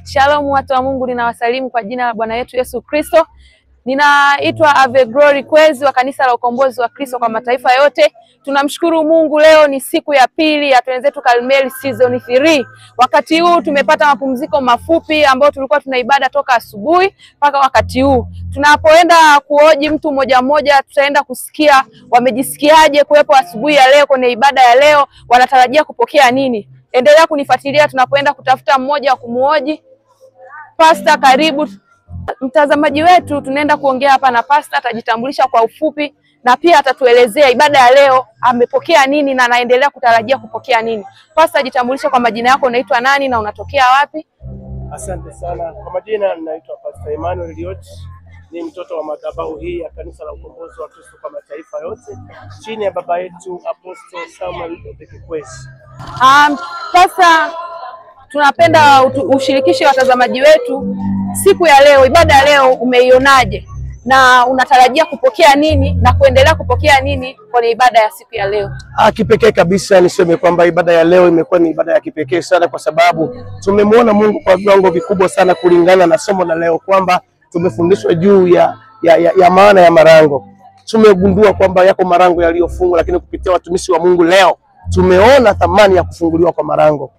Shalom watu wa Mungu, ninawasalimu kwa jina la Bwana yetu Yesu Kristo. Ninaitwa Ave Glory Kwezi wa kanisa la ukombozi wa Kristo kwa mataifa yote. Tunamshukuru Mungu, leo ni siku ya pili ya Twenzetu Karmeli season 3. Wakati huu tumepata mapumziko mafupi ambao tulikuwa tuna ibada toka asubuhi mpaka wakati huu. Tunapoenda kuhoji mtu mmoja mmoja, tutaenda kusikia wamejisikiaje kuwepo asubuhi ya leo kwenye ibada ya leo, wanatarajia kupokea nini. Endelea kunifuatilia tunapoenda kutafuta mmoja wa kumuhoji. Pastor, karibu. Mtazamaji wetu, tunaenda kuongea hapa na Pastor, atajitambulisha kwa ufupi na pia atatuelezea ibada ya leo amepokea nini na anaendelea kutarajia kupokea nini. Pastor, jitambulisha kwa majina yako, unaitwa nani na unatokea wapi? Asante sana. Kwa majina ninaitwa Pastor Emmanuel Eliot. Ni mtoto wa madhabahu hii ya kanisa la ukombozi wa Kristo kwa mataifa yote chini ya baba yetu Apostle Samuel Kwezi. Pastor, tunapenda ushirikishe watazamaji wetu siku ya leo, ibada ya leo umeionaje na unatarajia kupokea nini na kuendelea kupokea nini kwenye ibada ya siku ya leo? Kipekee kabisa niseme kwamba ibada ya leo imekuwa ni ibada ya kipekee sana, kwa sababu tumemwona Mungu kwa viwango vikubwa sana, kulingana na somo la leo kwamba tumefundishwa juu ya maana ya marango. Tumegundua kwamba yako marango yaliyofungwa, lakini kupitia watumishi wa Mungu leo tumeona thamani ya kufunguliwa kwa marango.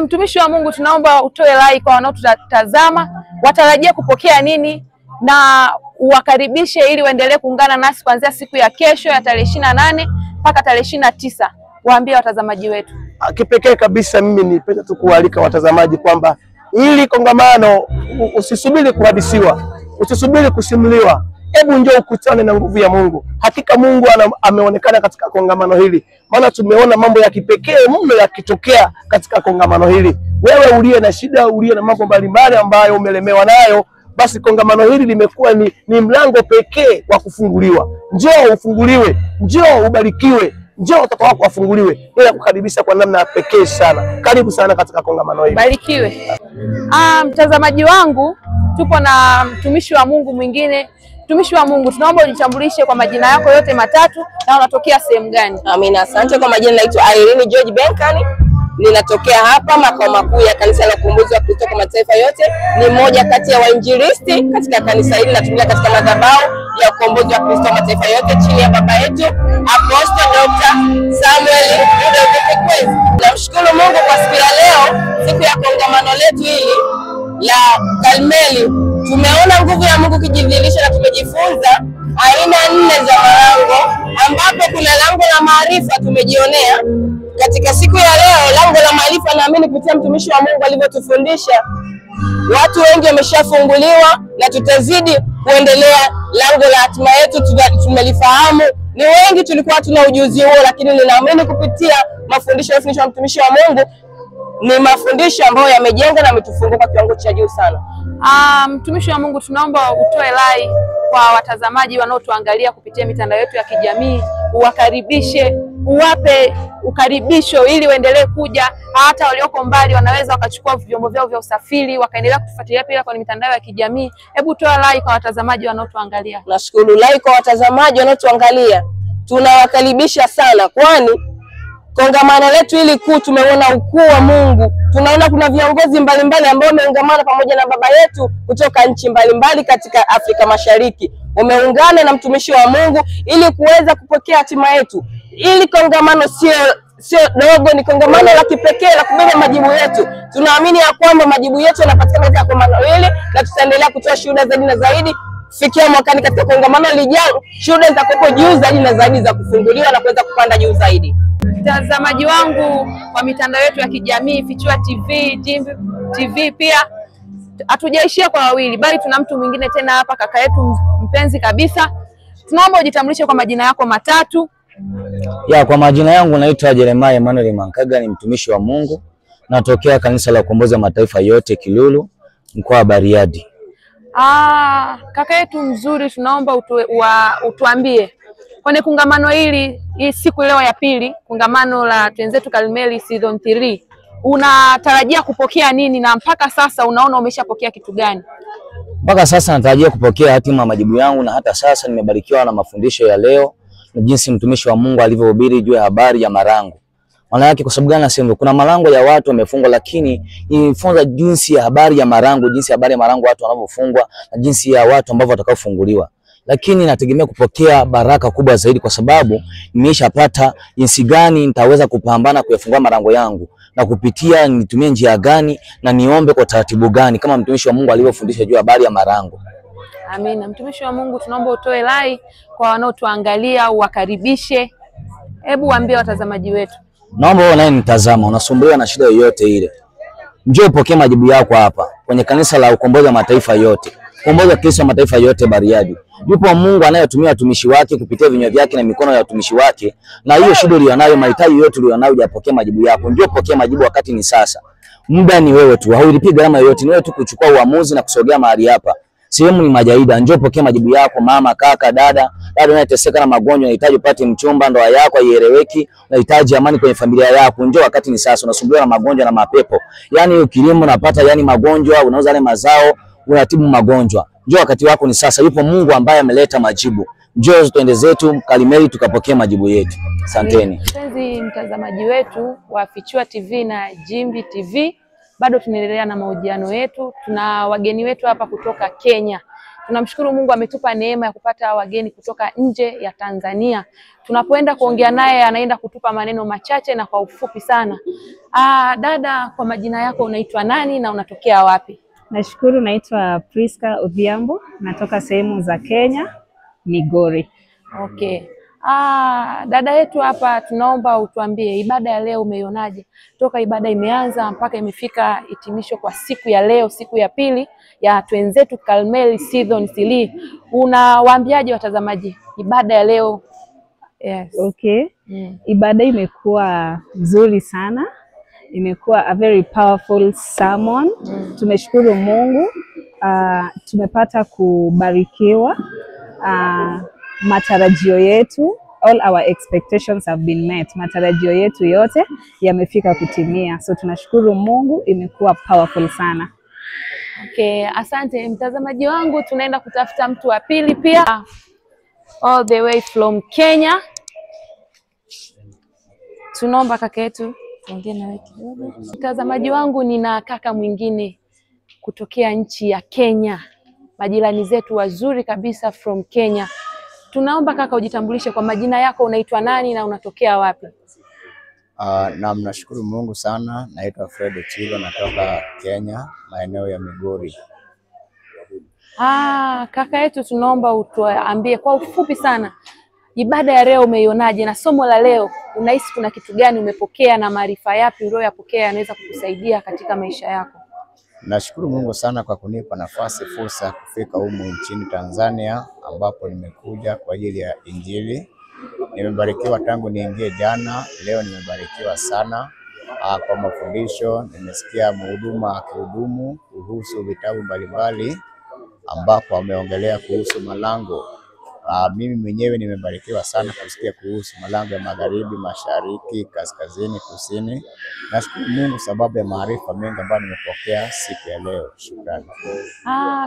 Mtumishi wa Mungu, tunaomba utoe rai kwa wanaotutazama, watarajia kupokea nini na uwakaribishe ili waendelee kuungana nasi kuanzia siku ya kesho ya tarehe 28 mpaka tarehe 29. Waambie watazamaji wetu. Kipekee kabisa mimi nipenda tu kualika watazamaji kwamba ili kongamano usisubiri kuhadisiwa, usisubiri kusimuliwa. Hebu njoo ukutane na nguvu ya Mungu. Hakika Mungu ameonekana katika kongamano hili. Maana tumeona mambo ya kipekee mno yakitokea katika kongamano hili. Wewe uliye na shida, uliye na mambo mbalimbali ambayo umelemewa nayo, basi kongamano hili limekuwa ni mlango pekee wa kufunguliwa. Njoo ufunguliwe, njoo ubarikiwe, njoo watoto wako wafunguliwe. Bila kukaribisha kwa namna pekee sana. Karibu sana katika kongamano hili. Barikiwe. Mtazamaji wangu, tupo na mtumishi wa Mungu mwingine. Mtumishi wa Mungu, tunaomba ujitambulishe kwa majina yako yote matatu na unatokea sehemu gani? Amina, asante. Kwa majina naitwa Irene George Benkani. Ninatokea hapa makao makuu ya kanisa la ukombozi wa Kristo kwa mataifa yote. Ni mmoja kati ya wainjilisti katika kanisa hili, natumia katika madhabahu ya ukombozi wa Kristo kwa mataifa yote chini ya baba yetu Apostle Dr. Samuel Kwezi. Namshukuru Mungu kwa siku ya leo, siku ya kongamano letu hili la Karmeli. Tumeona nguvu ya Mungu kijidhihirisha na tumejifunza aina 4 za malango, ambapo kuna lango la maarifa tumejionea katika siku ya leo. Lango la maarifa, naamini kupitia mtumishi wa Mungu alivyotufundisha, watu wengi wameshafunguliwa na tutazidi kuendelea. Lango la hatima yetu tumelifahamu, ni wengi tulikuwa tuna ujuzi huo, lakini ninaamini kupitia mafundisho ya mtumishi wa Mungu ni mafundisho ambayo yamejenga na ametufungua kwa kiwango cha juu sana. Mtumishi wa Mungu, tunaomba utoe rai kwa watazamaji wanaotuangalia kupitia mitandao yetu ya kijamii, uwakaribishe, uwape ukaribisho ili waendelee kuja. Hata walioko mbali wanaweza wakachukua vyombo vyao vya usafiri wakaendelea kutufuatilia pia kwenye mitandao ya kijamii. Hebu toa rai kwa watazamaji wanaotuangalia. Nashukuru. Rai kwa watazamaji wanaotuangalia, tunawakaribisha sana, kwani kongamano letu hili kuu tumeona ukuu wa Mungu. Tunaona kuna viongozi mbalimbali ambao wameungamana pamoja na baba yetu kutoka nchi mbalimbali katika Afrika Mashariki. Wameungana na mtumishi wa Mungu ili kuweza kupokea hatima yetu. Ili kongamano sio dogo, ni kongamano la kipekee la kubeba majibu yetu. Tunaamini ya kwamba majibu yetu yanapatikana katika kongamano hili, na tutaendelea kutoa shuhuda zaidi na zaidi. Fikia mwakani katika kongamano lijalo, shuhuda zitakuwa juu zaidi na zaidi za kufunguliwa na kuweza kupanda juu zaidi. Mtazamaji wangu kwa mitandao yetu ya kijamii, Fichua TV pia hatujaishia kwa wawili, bali tuna mtu mwingine tena hapa, kaka yetu mpenzi kabisa. Tunaomba ujitambulishe kwa majina yako matatu. Kwa majina yangu naitwa Jeremiah Emmanuel Mankaga, ni mtumishi wa Mungu, natokea kanisa la ukombozi wa mataifa yote Kilulu, mkoa wa Bariadi. Kaka yetu mzuri, tunaomba utuambie kwenye kongamano hili, hii siku leo ya pili, kongamano la Twenzetu Karmeli season 3, unatarajia kupokea nini na mpaka sasa unaona umeshapokea kitu gani? Mpaka sasa natarajia kupokea hatima majibu yangu, na hata sasa nimebarikiwa na mafundisho ya leo na jinsi mtumishi wa Mungu alivyohubiri juu ya habari ya marango. Maana yake kwa sababu gani nasema kuna malango ya watu wamefungwa, lakini nifunza jinsi ya habari ya malango, jinsi habari ya malango watu wanavyofungwa na jinsi ya watu ambao watakaofunguliwa. Lakini nategemea kupokea baraka kubwa zaidi kwa sababu nimeshapata jinsi gani nitaweza kupambana kuyafungua malango yangu na kupitia nitumie njia gani na niombe kwa taratibu gani kama mtumishi wa Mungu alivyofundisha juu habari ya malango. Amina. Mtumishi wa Mungu, tunaomba utoe rai kwa wanaotuangalia, uwakaribishe. Hebu waambie watazamaji wetu. Naomba wewe naye nitazama unasumbuliwa na shida yoyote ile, njoo pokea majibu yako hapa kwenye kanisa la Ukombozi wa Mataifa yote. Ukombozi wa Kristo wa Mataifa yote Bariadi. Yupo Mungu anayetumia watumishi wake kupitia vinywa vyake na mikono ya watumishi wake. Na hiyo shida ulionayo, mahitaji yote ulionayo, hujapokea majibu yako, njoo pokea majibu, wakati ni sasa. Muda ni wewe tu, haulipi gharama yoyote, ni wewe tu kuchukua uamuzi na kusogea mahali hapa. Sehemu ni Majaida, njoo pokea majibu yako. Mama, kaka, dada unayeteseka na magonjwa, unahitaji upate mchumba, ndoa yako haieleweki, unahitaji amani kwenye familia yako, njoo wakati ni sasa. Unasumbuliwa na magonjwa na mapepo, yani kilimo unapata yani magonjwa, unauza yale mazao, unatibu magonjwa, njoo wakati wako ni sasa. Yupo Mungu ambaye ameleta majibu. Njoo tuende zetu Kalimeli tukapokea majibu yetu. Asanteni. Mpenzi mtazamaji wetu wa Fichua TV na Jimbi TV, bado tunaendelea na mahojiano yetu. Tuna wageni wetu hapa kutoka Kenya. Tunamshukuru Mungu ametupa neema ya kupata wageni kutoka nje ya Tanzania. Tunapoenda kuongea naye anaenda kutupa maneno machache na kwa ufupi sana. Dada, kwa majina yako unaitwa nani na unatokea wapi? Nashukuru, naitwa Priska Odhiambo, natoka sehemu za Kenya, Migori. Okay. Dada yetu hapa, tunaomba utuambie ibada ya leo umeionaje? Toka ibada imeanza mpaka imefika hitimisho kwa siku ya leo, siku ya pili ya Twenzetu Karmeli Season 3. Unawaambiaje watazamaji ibada ya leo? Yes. Okay. Ibada imekuwa nzuri sana. Imekuwa a very powerful sermon. Tumeshukuru Mungu. Tumepata kubarikiwa. Matarajio yetu, all our expectations have been met. Matarajio yetu yote yamefika kutimia. So tunashukuru Mungu, imekuwa powerful sana. Okay, asante mtazamaji wangu. Tunaenda kutafuta mtu wa pili pia, all the way from Kenya. Tunaomba kaka yetu tuongee na wewe kidogo. Mtazamaji wangu, nina kaka mwingine kutokea nchi ya Kenya, majirani zetu wazuri kabisa from Kenya. Tunaomba kaka ujitambulishe kwa majina yako, unaitwa nani na unatokea wapi? Naam, nashukuru Mungu sana. Naitwa Fred Chilo, natoka Kenya, maeneo ya Migori. Kaka yetu, tunaomba utuambie kwa ufupi sana ibada ya leo umeionaje, na somo la leo unahisi kuna kitu gani umepokea na maarifa yapi ulioyapokea yanaweza kukusaidia katika maisha yako? Nashukuru Mungu sana kwa kunipa nafasi, fursa kufika humu nchini Tanzania, ambapo nimekuja kwa ajili ya Injili. Nimebarikiwa tangu niingie jana, leo nimebarikiwa sana kwa mafundisho. Nimesikia mhuduma akihudumu kuhusu vitabu mbalimbali ambapo ameongelea kuhusu malango. Mimi mwenyewe nimebarikiwa sana kusikia kuhusu malango ya magharibi, mashariki, kaskazini, kusini. Nashukuru Mungu sababu ya maarifa mengi ambayo nimepokea siku ya leo. Shukrani.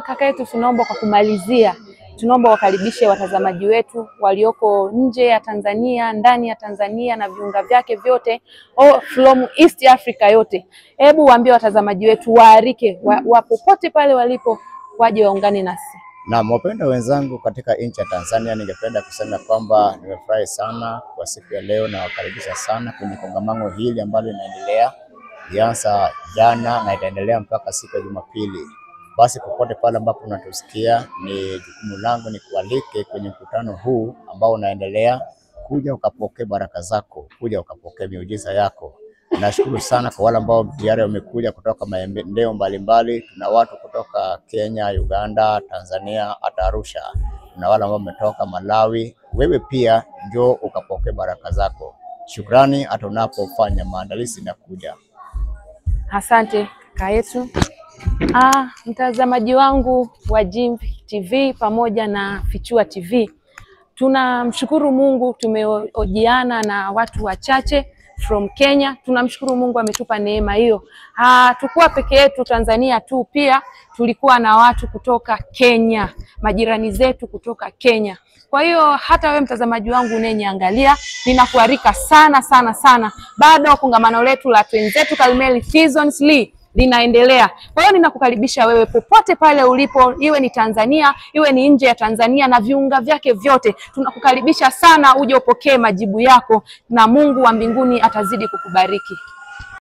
Kaka yetu, tunaomba kwa kumalizia, tunaomba wakaribishe watazamaji wetu walioko nje ya Tanzania, ndani ya Tanzania na viunga vyake vyote, from East Africa yote. Hebu waambie watazamaji wetu waarike wapopote pale walipo waje waungane nasi. Na wapenda wenzangu katika nchi ya Tanzania, ningependa kusema kwamba nimefurahi sana kwa siku ya leo na wakaribisha sana kwenye kongamano hili ambalo linaendelea. Ilianza jana na itaendelea mpaka siku ya Jumapili. Basi popote pale ambapo unatusikia, ni jukumu langu ni kualike kwenye mkutano huu ambao unaendelea. Kuja ukapokea baraka zako, kuja ukapokea miujiza yako. Nashukuru sana kwa wale ambao tayari wamekuja kutoka maeneo mbalimbali. Tuna watu kutoka Kenya, Uganda, Tanzania, hata Arusha. Tuna wale ambao wametoka Malawi. Wewe pia njoo ukapokea baraka zako. Shukrani hata unapofanya maandalizi na kuja. Asante kaka yetu. Mtazamaji wangu wa Jimbi TV pamoja na Fichua TV, tunamshukuru Mungu tumehojiana na watu wachache from Kenya. Tunamshukuru Mungu ametupa neema hiyo. Hatukuwa peke yetu Tanzania tu, pia tulikuwa na watu kutoka Kenya, majirani zetu kutoka Kenya. Kwa hiyo hata wewe mtazamaji wangu unayeniangalia, ninakualika sana sana sana. Bado kongamano letu la Twenzetu Karmeli Seasons linaendelea. Kwa hiyo ninakukaribisha wewe popote pale ulipo, iwe ni Tanzania, iwe ni nje ya Tanzania na viunga vyake vyote. Tunakukaribisha sana uje upokee majibu yako, na Mungu wa mbinguni atazidi kukubariki.